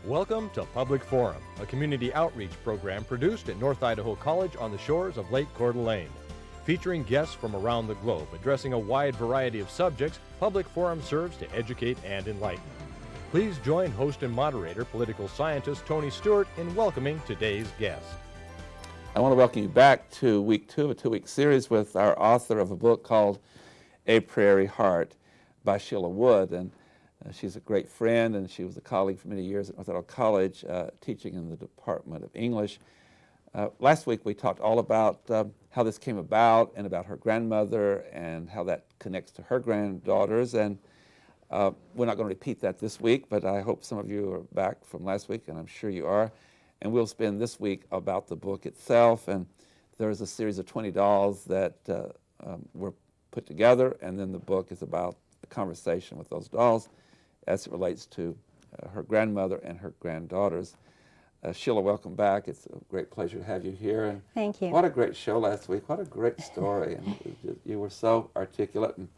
Welcome to Public Forum, a community outreach program produced at North Idaho College on the shores of Lake Coeur d'Alene. Featuring guests from around the globe addressing a wide variety of subjects, Public Forum serves to educate and enlighten. Please join host and moderator, political scientist Tony Stewart, in welcoming today's guest. I want to welcome you back to week 2 of a 2-week series with our author of a book called A Prairie Heart by Sheila Wood. And she's a great friend, and she was a colleague for many years at North Idaho College, teaching in the Department of English. Last week we talked all about how this came about and about her grandmother and how that connects to her granddaughters. And we're not going to repeat that this week, but I hope some of you are back from last week, and I'm sure you are. And we'll spend this week about the book itself. And there's a series of 20 dolls that were put together, and then the book is about the conversation with those dolls as it relates to her grandmother and her granddaughters. Sheila, welcome back. It's a great pleasure to have you here. And thank you. What a great show last week. What a great story. And you were so articulate, and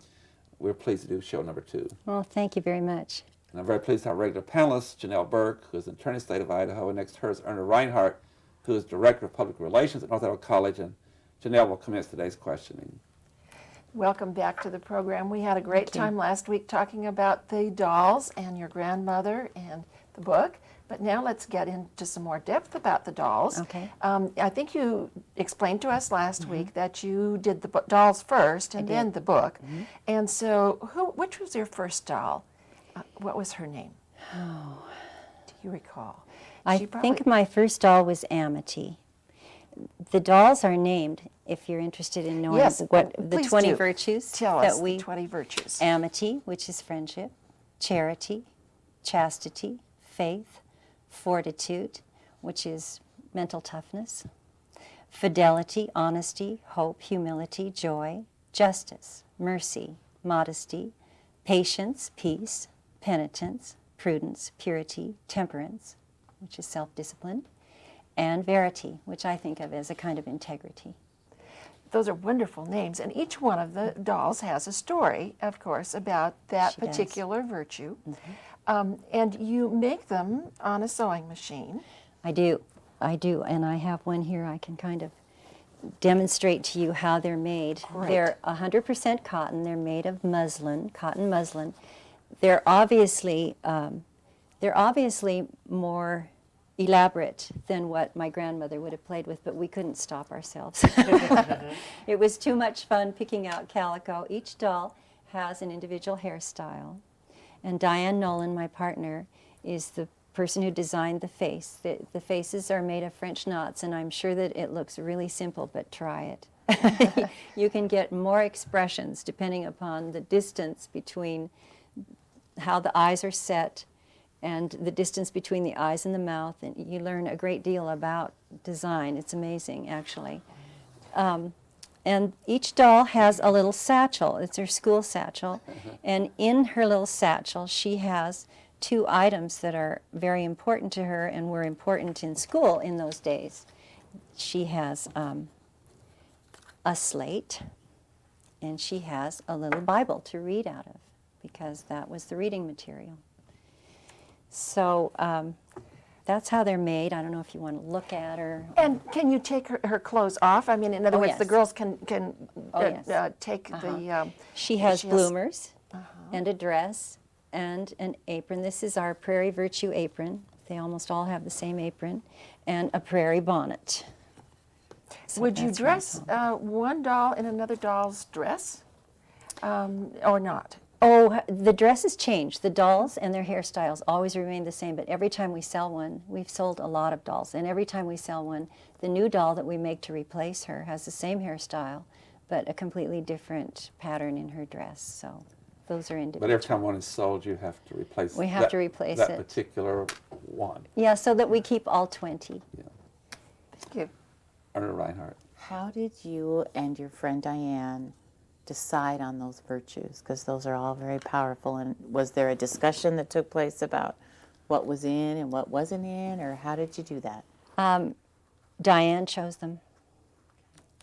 we're pleased to do show number 2. Well, thank you very much. And I'm very pleased to have regular panelists, Janelle Burke, who is an attorney in the state of Idaho, and next to her is Erna Reinhardt, who is Director of Public Relations at North Idaho College. And Janelle will commence today's questioning. Welcome back to the program. We had a great time last week talking about the dolls and your grandmother and the book, but now let's get into some more depth about the dolls. Okay. I think you explained to us last week that you did the dolls first and then the book. And so which was your first doll? What was her name? Oh. Do you recall? I think my first doll was Amity. The dolls are named, if you're interested in knowing what the 20 virtues that we 20 virtues. Amity, which is friendship, charity, chastity, faith, fortitude, which is mental toughness, fidelity, honesty, hope, humility, joy, justice, mercy, modesty, patience, peace, penitence, prudence, purity, temperance, which is self-discipline, and verity, which I think of as a kind of integrity. Those are wonderful names, and each one of the dolls has a story, of course, about that particular virtue. And you make them on a sewing machine. I do, and I have one here I can kind of demonstrate to you how they're made. Great. They're 100% cotton. They're made of muslin, cotton muslin. They're obviously more elaborate than what my grandmother would have played with, but we couldn't stop ourselves. It was too much fun picking out calico. Each doll has an individual hairstyle, and Diane Nolan, my partner, is the person who designed the face. The faces are made of French knots, and I'm sure that it looks really simple, but try it. You can get more expressions depending upon the distance between how the eyes are set and the distance between the eyes and the mouth, and you learn a great deal about design. It's amazing, actually. And each doll has a little satchel. It's her school satchel. And in her little satchel, she has 2 items that are very important to her and were important in school in those days. She has a slate, and she has a little Bible to read out of, because that was the reading material. So that's how they're made. I don't know if you want to look at her. And can you take her clothes off? I mean, in other words, the girls can take the... She has bloomers and a dress and an apron. This is our Prairie Virtue apron. They almost all have the same apron. And a Prairie bonnet. So would you dress one doll in another doll's dress or not? Oh, the dresses change. The dolls and their hairstyles always remain the same, but every time we sell one, we've sold a lot of dolls, and every time we sell one, the new doll that we make to replace her has the same hairstyle, but a completely different pattern in her dress, so those are individual. But every time one is sold, you have to replace We have to replace that it. particular one. Yeah, so that we keep all 20. Yeah. Thank you. Erna Reinhardt. How did you and your friend Diane decide on those virtues? Because those are all very powerful. And was there a discussion that took place about what was in and what wasn't in, or how did you do that? Diane chose them.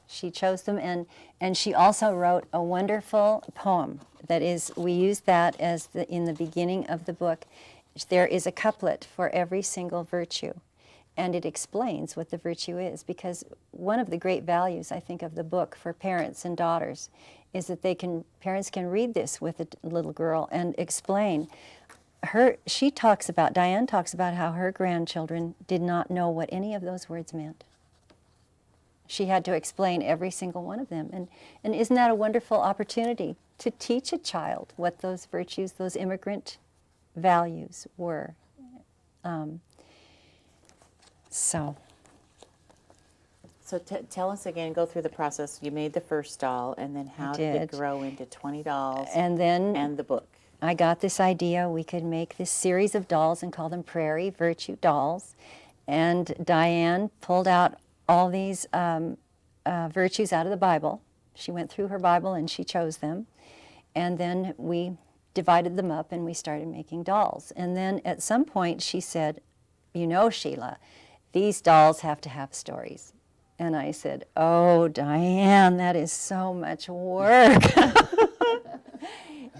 She chose them, and she also wrote a wonderful poem. That is, we use that as in the beginning of the book. there is a couplet for every single virtue, and it explains what the virtue is, because one of the great values, I think, of the book for parents and daughters is that parents can read this with a little girl and explain. Dianne talks about how her grandchildren did not know what any of those words meant. She had to explain every single one of them. And isn't that a wonderful opportunity to teach a child what those virtues, those immigrant values were? So tell us again, go through the process. You made the first doll, and then how did it grow into 20 dolls and then and the book? I got this idea we could make this series of dolls and call them Prairie Virtue Dolls. And Dianne pulled out all these virtues out of the Bible. She went through her Bible and she chose them. And then we divided them up and we started making dolls. And then at some point she said, "You know, Sheila, these dolls have to have stories." And I said, "Oh, Dianne, that is so much work."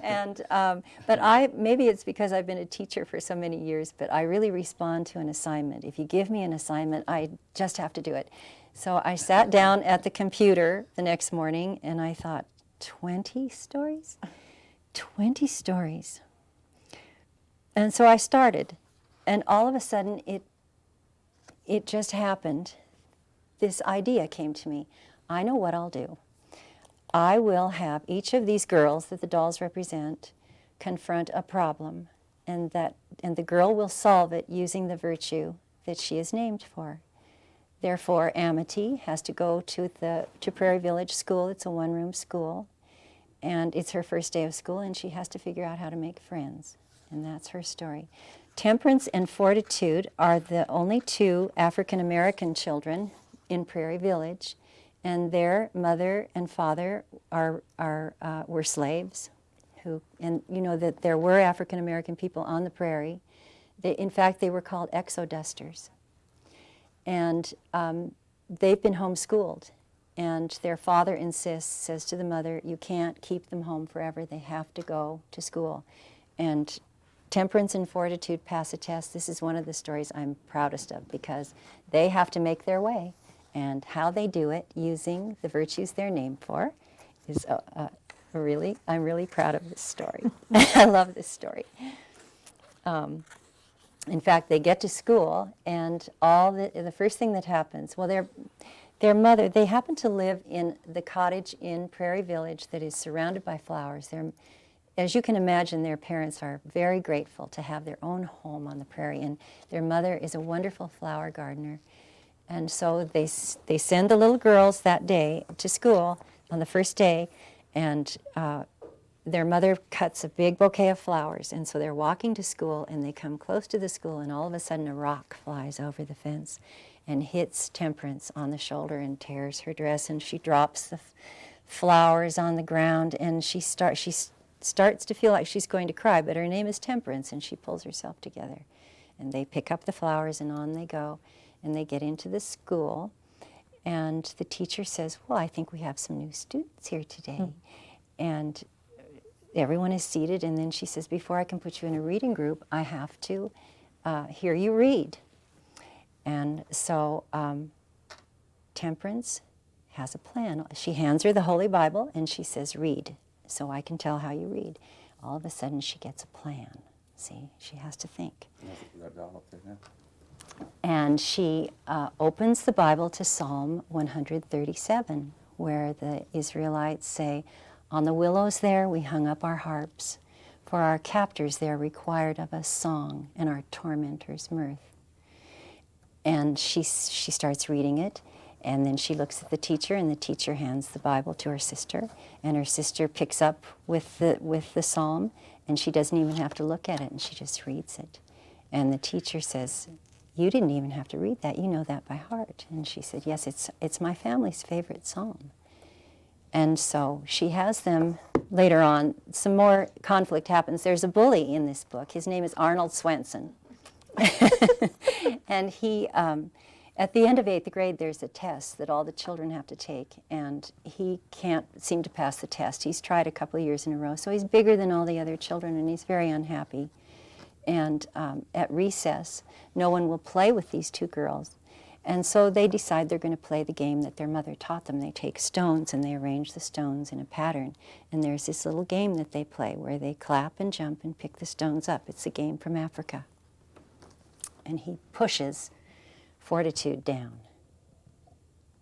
And but maybe it's because I've been a teacher for so many years, but I really respond to an assignment. If you give me an assignment, I just have to do it. So I sat down at the computer the next morning and I thought, 20 stories? 20 stories. And so I started, and all of a sudden it just happened. This idea came to me. I know what I'll do. I will have each of these girls that the dolls represent confront a problem, and the girl will solve it using the virtue that she is named for. Therefore, Amity has to go to Prairie Village School. It's a one-room school, and it's her first day of school, and she has to figure out how to make friends, and that's her story. Temperance and Fortitude are the only two African-American children in Prairie Village, and their mother and father were slaves, and you know that there were African-American people on the prairie. In fact, they were called exodusters. And they've been homeschooled, and their father says to the mother, "You can't keep them home forever. They have to go to school." And Temperance and Fortitude pass a test. This is one of the stories I'm proudest of, because they have to make their way. And how they do it using the virtues they're named for is I'm really proud of this story. I love this story. In fact, they get to school, and the first thing that happens, well, their mother, they happen to live in the cottage in Prairie Village that is surrounded by flowers. As you can imagine, their parents are very grateful to have their own home on the prairie, and their mother is a wonderful flower gardener. And so they send the little girls that day to school on the first day, and their mother cuts a big bouquet of flowers. And so they're walking to school, and they come close to the school, and all of a sudden a rock flies over the fence and hits Temperance on the shoulder and tears her dress, and she drops the flowers on the ground, and she starts to feel like she's going to cry, but her name is Temperance, and she pulls herself together. And they pick up the flowers, and on they go. And they get into the school, and the teacher says, "Well, I think we have some new students here today." And everyone is seated, and then she says, "Before I can put you in a reading group, I have to hear you read." And so Temperance has a plan. She hands her the Holy Bible, and she says, "Read, so I can tell how you read." All of a sudden, she gets a plan. See, she has to think. And she opens the Bible to Psalm 137, where the Israelites say, "On the willows there we hung up our harps, for our captors there required of us song, and our tormentors mirth." And she starts reading it, and then she looks at the teacher, and the teacher hands the Bible to her sister, and her sister picks up with the psalm, and she doesn't even have to look at it, and she just reads it. And the teacher says, "You didn't even have to read that. You know that by heart." And she said, "Yes, it's my family's favorite psalm." And so she has them. Later on, some more conflict happens. There's a bully in this book. His name is Arnold Swenson. And he, at the end of 8th grade, there's a test that all the children have to take, and he can't seem to pass the test. He's tried a couple of years in a row, so he's bigger than all the other children, and he's very unhappy. And at recess, no one will play with these two girls. And so they decide they're going to play the game that their mother taught them. They take stones and they arrange the stones in a pattern. And there's this little game that they play where they clap and jump and pick the stones up. It's a game from Africa. And he pushes Fortitude down.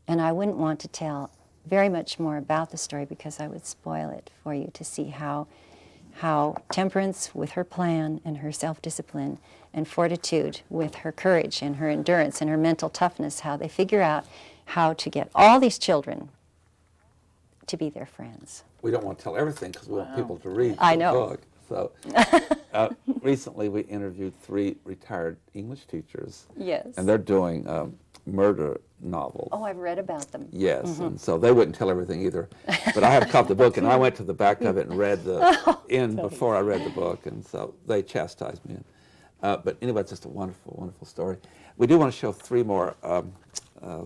And I wouldn't want to tell very much more about the story because I would spoil it for you to see how Temperance with her plan and her self-discipline, and Fortitude with her courage and her endurance and her mental toughness, how they figure out how to get all these children to be their friends. We don't want to tell everything because we want people to read I the know. book. So recently we interviewed 3 retired English teachers. Yes. And they're doing murder novels. Oh, I've read about them. Yes, and so they wouldn't tell everything either. But I have a copy of the book, and I went to the back of it and read the end before I read the book, and so they chastised me. But anyway, it's just a wonderful, wonderful story. We do want to show 3 more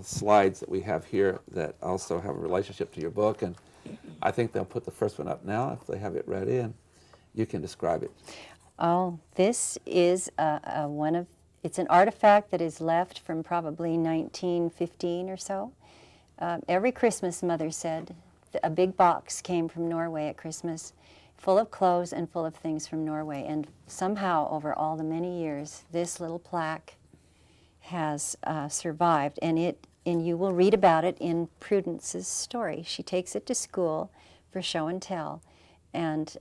slides that we have here that also have a relationship to your book, and I think they'll put the first one up now if they have it ready, and you can describe it. Oh, this is it's an artifact that is left from probably 1915 or so. Every Christmas, Mother said, a big box came from Norway at Christmas, full of clothes and full of things from Norway. And somehow, over all the many years, this little plaque has survived. And you will read about it in Prudence's story. She takes it to school for show and tell, and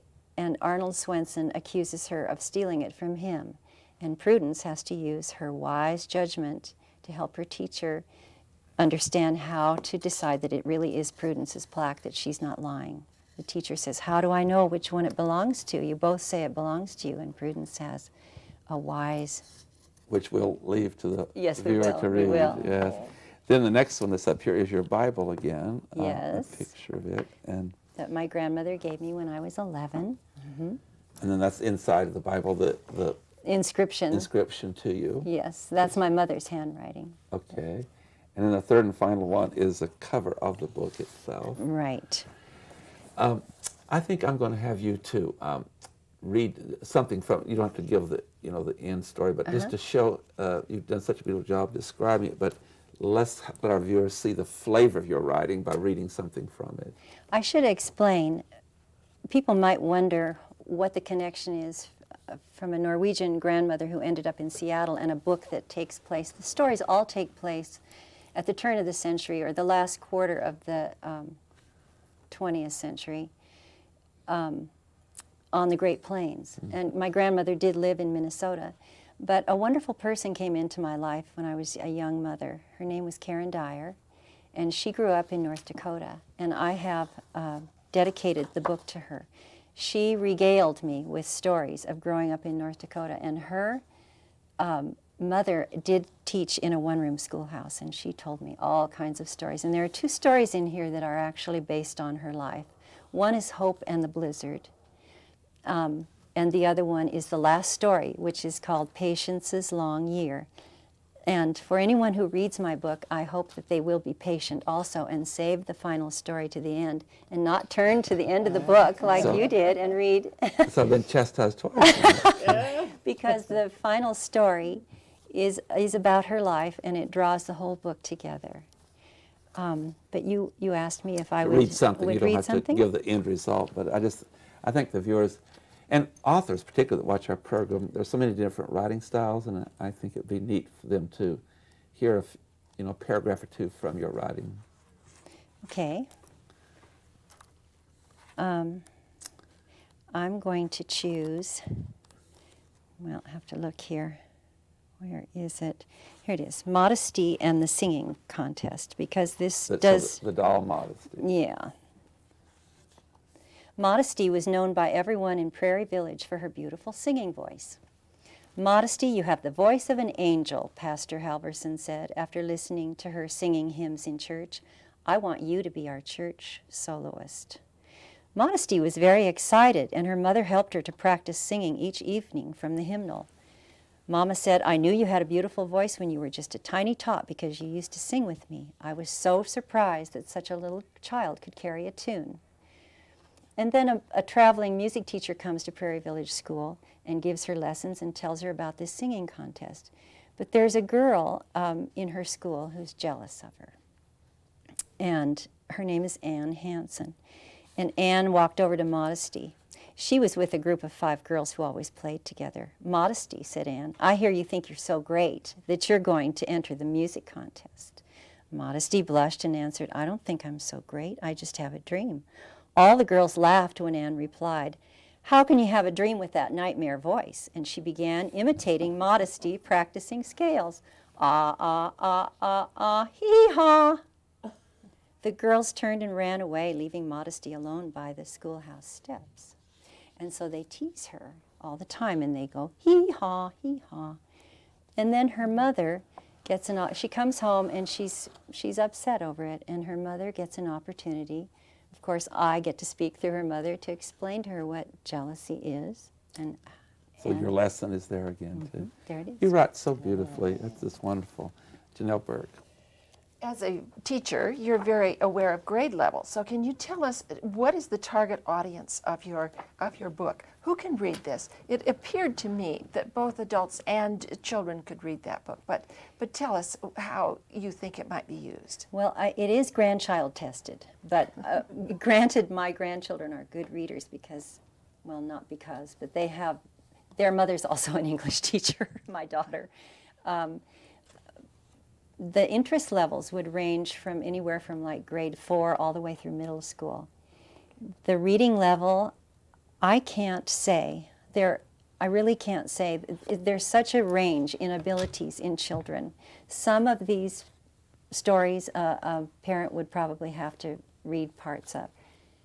Arnold Swenson accuses her of stealing it from him. And Prudence has to use her wise judgment to help her teacher understand how to decide that it really is Prudence's plaque, that she's not lying. The teacher says, "How do I know which one it belongs to? You both say it belongs to you." And Prudence has a wise... Which we'll leave to the viewer to we read. will. Yes. Then the next one that's up here is your Bible again. Yes. A picture of it. And that my grandmother gave me when I was 11. And then that's inside of the Bible, the Inscription. inscription to you. Yes, that's my mother's handwriting. Okay. And then the third and final one is the cover of the book itself. Right. I think I'm going to have you to read something from, you don't have to give the end story, but just to show, you've done such a beautiful job describing it, but let's let our viewers see the flavor of your writing by reading something from it. I should explain, people might wonder what the connection is from a Norwegian grandmother who ended up in Seattle and a book that takes place. The stories all take place at the turn of the century or the last quarter of the 20th century on the Great Plains. And my grandmother did live in Minnesota. But a wonderful person came into my life when I was a young mother. Her name was Dyer, and she grew up in North Dakota. And I have dedicated the book to her. She regaled me with stories of growing up in North Dakota, and her mother did teach in a one-room schoolhouse, and she told me all kinds of stories. And there are 2 stories in here that are actually based on her life. One is Hope and the Blizzard, and the other one is the last story, which is called Patience's Long Year. And for anyone who reads my book, I hope that they will be patient also and save the final story to the end and not turn to the end of the book like you did and read. So I've been chastised twice. Because the final story is about her life and it draws the whole book together. But you asked me if I would read something. You don't read have something? to give the end result, but I think the viewers and authors, particularly that watch our program, there's so many different writing styles, and I think it'd be neat for them to hear a paragraph or 2 from your writing. Okay. I'm going to choose. Well, I have to look here. Where is it? Here it is. Modesty and the Singing Contest, because this does... the doll Modesty. Yeah. Modesty was known by everyone in Prairie Village for her beautiful singing voice. "Modesty, you have the voice of an angel," Pastor Halverson said after listening to her singing hymns in church. "I want you to be our church soloist." Modesty was very excited, and her mother helped her to practice singing each evening from the hymnal. Mama said, "I knew you had a beautiful voice when you were just a tiny tot because you used to sing with me. I was so surprised that such a little child could carry a tune." And then a traveling music teacher comes to Prairie Village School and gives her lessons and tells her about this singing contest. But there's a girl in her school who's jealous of her. And her name is Ann Hansen. And Ann walked over to Modesty. She was with a group of 5 girls who always played together. Modesty, said Ann, I hear you think you're so great that you're going to enter the music contest. Modesty blushed and answered, I don't think I'm so great. I just have a dream. All the girls laughed when Ann replied, how can you have a dream with that nightmare voice? And she began imitating Modesty, practicing scales. Ah, ah, ah, ah, ah, hee-haw. The girls turned and ran away, leaving Modesty alone by the schoolhouse steps. And so they tease her all the time, and they go, hee-haw, hee-haw. And then her mother gets she comes home, and she's upset over it, and her mother gets an opportunity. Of course, I get to speak through her mother to explain to her what jealousy is. So your lesson is there again, too. There it is. You write so beautifully. That's just wonderful. Janelle Burke. As a teacher, you're very aware of grade levels. So can you tell us what is the target audience of your book? Who can read this? It appeared to me that both adults and children could read that book, but tell us how you think it might be used. Well, it is grandchild tested, but granted, my grandchildren are good readers because, well, not because, but their mother's also an English teacher, my daughter. The interest levels would range from anywhere from like grade 4 all the way through middle school. The reading level, I can't say. I really can't say. There's such a range in abilities in children. Some of these stories a parent would probably have to read parts of.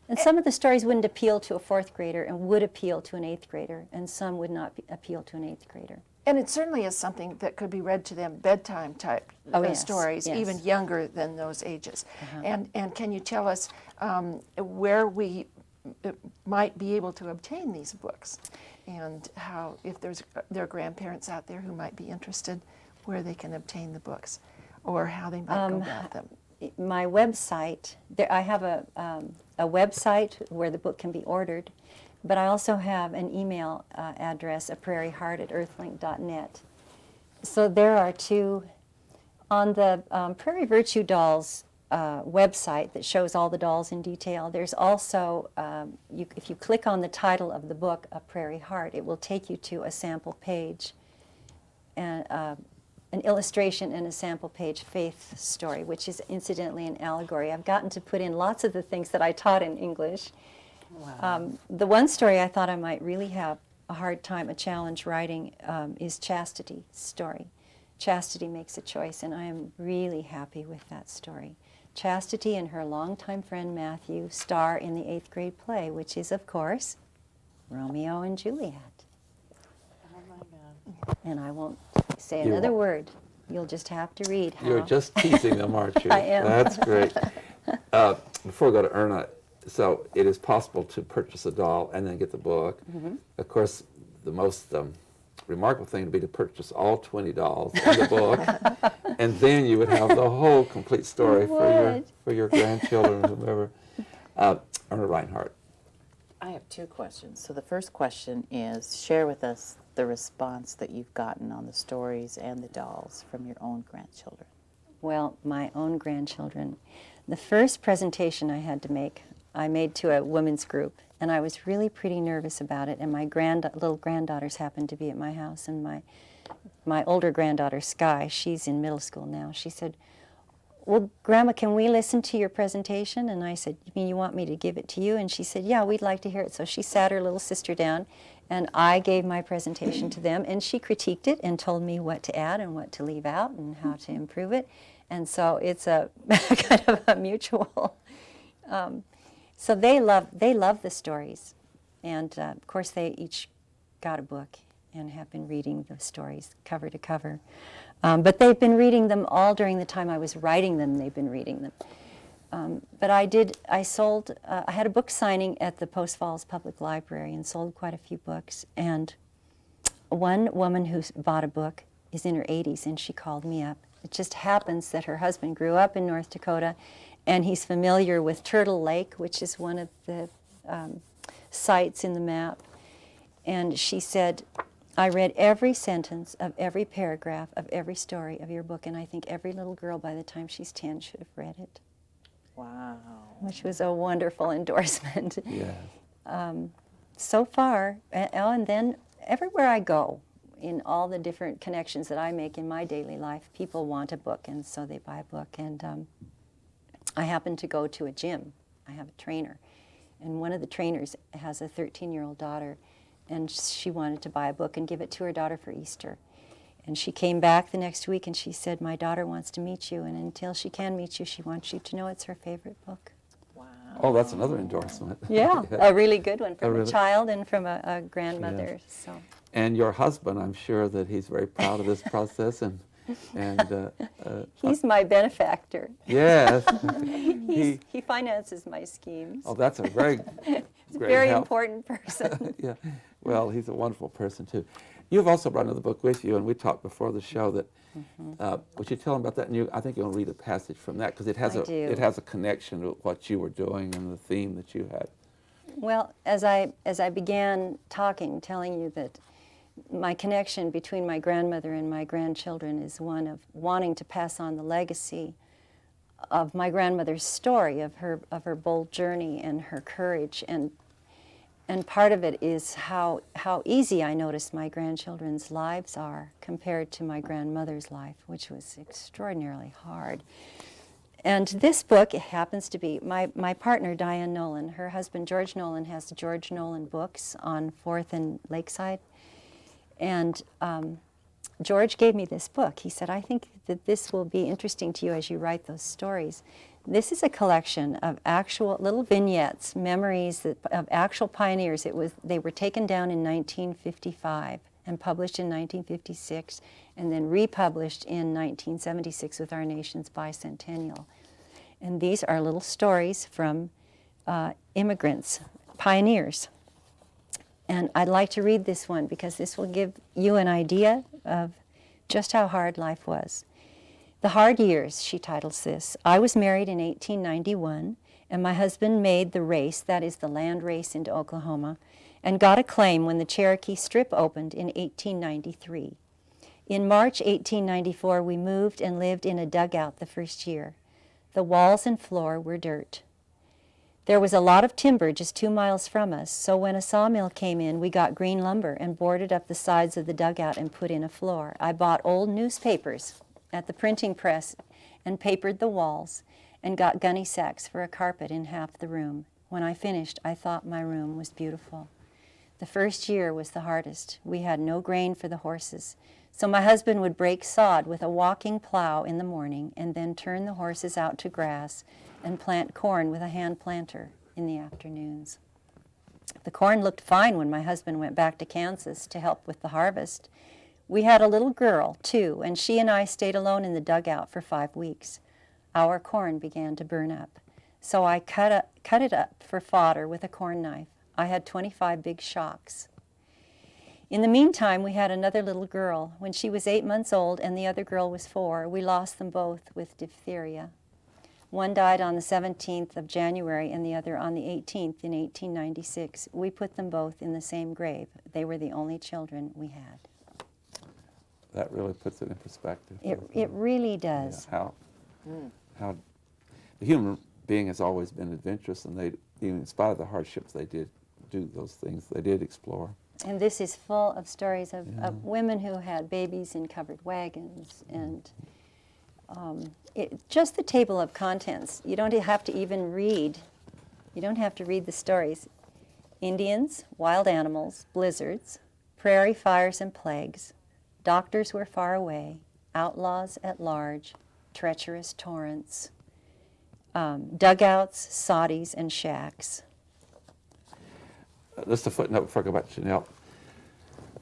And some of the stories wouldn't appeal to a 4th grader and would appeal to an 8th grader, and some would not appeal to an 8th grader. And it certainly is something that could be read to them bedtime type stories, yes. even younger than those ages. And can you tell us where we might be able to obtain these books, and how, if there are grandparents out there who might be interested, where they can obtain the books, or how they might go about them? My website, I have a website where the book can be ordered. But I also have an email address, prairieheart@earthlink.net. So there are 2. On the Prairie Virtue Dolls website that shows all the dolls in detail, there's also, if you click on the title of the book, A Prairie Heart, it will take you to a sample page, and an illustration and a sample page faith story, which is incidentally an allegory. I've gotten to put in lots of the things that I taught in English. Wow. The one story I thought I might really have a hard time, a challenge writing, is Chastity's story. Chastity makes a choice, and I am really happy with that story. Chastity and her longtime friend Matthew star in the 8th grade play, which is, of course, Romeo and Juliet. Oh my God. And I won't say another word. You'll just have to read how. You're just teasing them, aren't you? I am. That's great. Before we go to Erna, so it is possible to purchase a doll and then get the book. Mm-hmm. Of course, the most remarkable thing would be to purchase all 20 dolls and the book, and then you would have the whole complete story for your grandchildren, whomever. Erna Reinhardt. I have 2 questions. So the first question is, share with us the response that you've gotten on the stories and the dolls from your own grandchildren. Well, my own grandchildren. The first presentation I had to make, I made to a women's group, and I was really pretty nervous about it, and my little granddaughters happened to be at my house, and my older granddaughter, Sky, she's in middle school now, she said, well, Grandma, can we listen to your presentation? And I said, you mean you want me to give it to you? And she said, yeah, we'd like to hear it. So she sat her little sister down, and I gave my presentation to them, and she critiqued it and told me what to add and what to leave out and how to improve it. And so it's a kind of a mutual. So they love the stories, and of course they each got a book and have been reading the stories cover to cover. But they've been reading them all during the time I was writing them. They've been reading them. But I had a book signing at the Post Falls Public Library and sold quite a few books. And one woman who bought a book is in her 80s, and she called me up. It just happens that her husband grew up in North Dakota, and he's familiar with Turtle Lake, which is one of the sites in the map. And she said, I read every sentence of every paragraph of every story of your book, and I think every little girl by the time she's 10 should have read it. Wow. Which was a wonderful endorsement. Yes. So far, and then everywhere I go, in all the different connections that I make in my daily life, people want a book, and so they buy a book. And I happen to go to a gym. I have a trainer, and one of the trainers has a 13-year-old daughter, and she wanted to buy a book and give it to her daughter for Easter. And she came back the next week and she said, my daughter wants to meet you, and until she can meet you, she wants you to know it's her favorite book. Wow. Oh, that's another endorsement. Yeah, a really good one from a really- child and from a grandmother. So. And your husband, I'm sure that he's very proud of this process, and He's my benefactor. yes, He finances my schemes. oh, that's a very He's a great very help. important person. Yeah, well, he's a wonderful person too. You've also brought another book with you, and we talked before the show that. Would you tell them about that? And I think you'll read a passage from that because it has it has a connection to what you were doing and the theme that you had. Well, as I began telling you that my connection between my grandmother and my grandchildren is one of wanting to pass on the legacy of my grandmother's story, of her bold journey and her courage, and part of it is how easy I noticed my grandchildren's lives are compared to my grandmother's life, which was extraordinarily hard. And this book happens to be my partner, Diane Nolan. Her husband, George Nolan, has the George Nolan books on 4th and Lakeside. And George gave me this book. He said, I think that this will be interesting to you as you write those stories. This is a collection of actual little vignettes, memories of actual pioneers. They were taken down in 1955 and published in 1956 and then republished in 1976 with our nation's bicentennial. And these are little stories from immigrants, pioneers. And I'd like to read this one because this will give you an idea of just how hard life was. The Hard Years, she titles this. I was married in 1891, and my husband made the race, that is the land race into Oklahoma, and got a claim when the Cherokee Strip opened in 1893. In March 1894, we moved and lived in a dugout the first year. The walls and floor were dirt. There was a lot of timber just 2 miles from us, so when a sawmill came in, we got green lumber and boarded up the sides of the dugout and put in a floor. I bought old newspapers at the printing press and papered the walls and got gunny sacks for a carpet in half the room. When I finished, I thought my room was beautiful. The first year was the hardest. We had no grain for the horses, so my husband would break sod with a walking plow in the morning and then turn the horses out to grass and plant corn with a hand planter in the afternoons. The corn looked fine when my husband went back to Kansas to help with the harvest. We had a little girl, too, and she and I stayed alone in the dugout for 5 weeks. Our corn began to burn up, so I cut it up for fodder with a corn knife. I had 25 big shocks. In the meantime, we had another little girl. When she was 8 months old and the other girl was 4, we lost them both with diphtheria. One died on the 17th of January and the other on the 18th in 1896. We put them both in the same grave. They were the only children we had. That really puts it in perspective. It really does. Yeah, how the human being has always been adventurous, and they, even in spite of the hardships, they did do those things. They did explore. And this is full of stories of women who had babies in covered wagons, and just the table of contents. You don't have to even read. You don't have to read the stories. Indians, wild animals, blizzards, prairie fires and plagues. Doctors were far away, outlaws at large, treacherous torrents, dugouts, soddies, and shacks. Just a footnote before I go back to Janelle.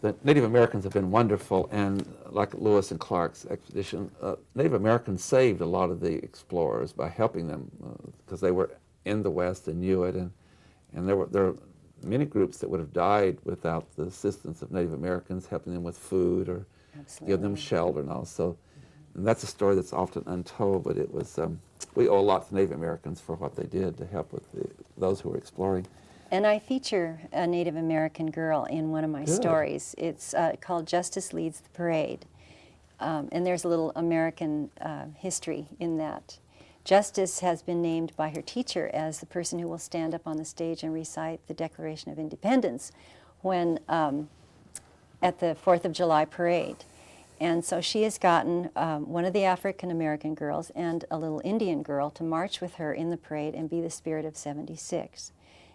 The Native Americans have been wonderful, and like Lewis and Clark's expedition, Native Americans saved a lot of the explorers by helping them because they were in the West and knew it, and there were many groups that would have died without the assistance of Native Americans helping them with food or give them shelter and all. So, and that's a story that's often untold, but it was we owe a lot to Native Americans for what they did to help with those who were exploring. And I feature a Native American girl in one of my stories. It's called Justice Leads the Parade. And there's a little American history in that. Justice has been named by her teacher as the person who will stand up on the stage and recite the Declaration of Independence when at the 4th of July parade. And so she has gotten one of the African American girls and a little Indian girl to march with her in the parade and be the Spirit of 76.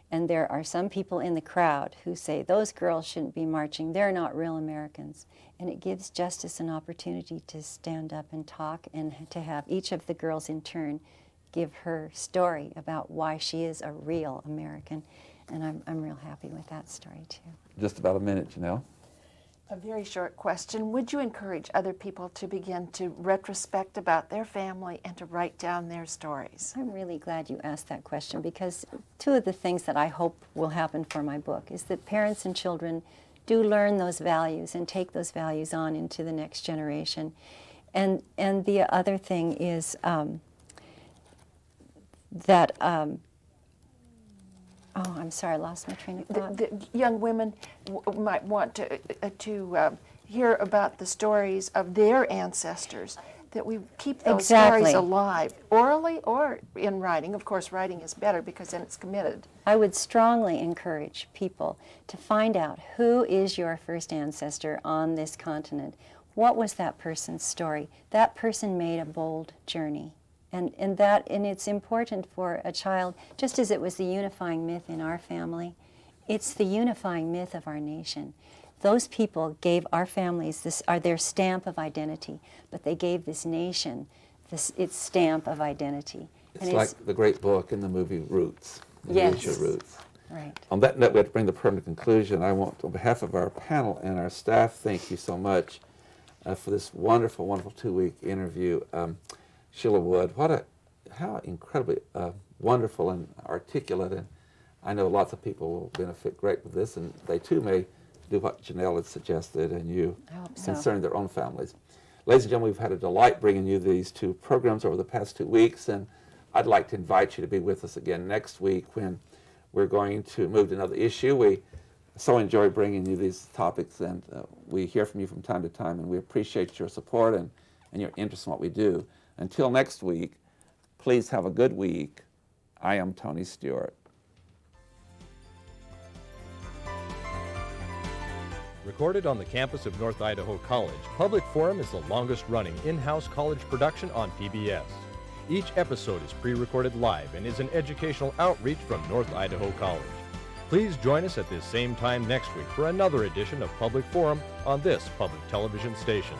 And there are some people in the crowd who say, those girls shouldn't be marching, they're not real Americans. And it gives Justice an opportunity to stand up and talk and to have each of the girls in turn give her story about why she is a real American. And I'm real happy with that story too. Just about a minute, Janelle. A very short question. Would you encourage other people to begin to retrospect about their family and to write down their stories? I'm really glad you asked that question, because two of the things that I hope will happen for my book is that parents and children do learn those values and take those values on into the next generation. And the other thing is that oh, I'm sorry, I lost my train of thought. The young women might want to hear about the stories of their ancestors, that we keep those stories alive, orally or in writing. Of course, writing is better because then it's committed. I would strongly encourage people to find out who is your first ancestor on this continent. What was that person's story? That person made a bold journey. And it's important for a child, just as it was the unifying myth in our family, it's the unifying myth of our nation. Those people gave our families their stamp of identity, but they gave this nation its stamp of identity. It's like the great book in the movie Roots. Yes. Your Roots. Right. On that note, we have to bring the program to conclusion. I want, on behalf of our panel and our staff, thank you so much for this wonderful, wonderful 2-week interview. Sheila Wood, how incredibly wonderful and articulate, and I know lots of people will benefit great with this, and they too may do what Janelle had suggested and you concerning their own families. Ladies and gentlemen, we've had a delight bringing you these 2 programs over the past 2 weeks, and I'd like to invite you to be with us again next week when we're going to move to another issue. We so enjoy bringing you these topics, and we hear from you from time to time, and we appreciate your support and your interest in what we do. Until next week, please have a good week. I am Tony Stewart. Recorded on the campus of North Idaho College, Public Forum is the longest-running in-house college production on PBS. Each episode is pre-recorded live and is an educational outreach from North Idaho College. Please join us at this same time next week for another edition of Public Forum on this public television station.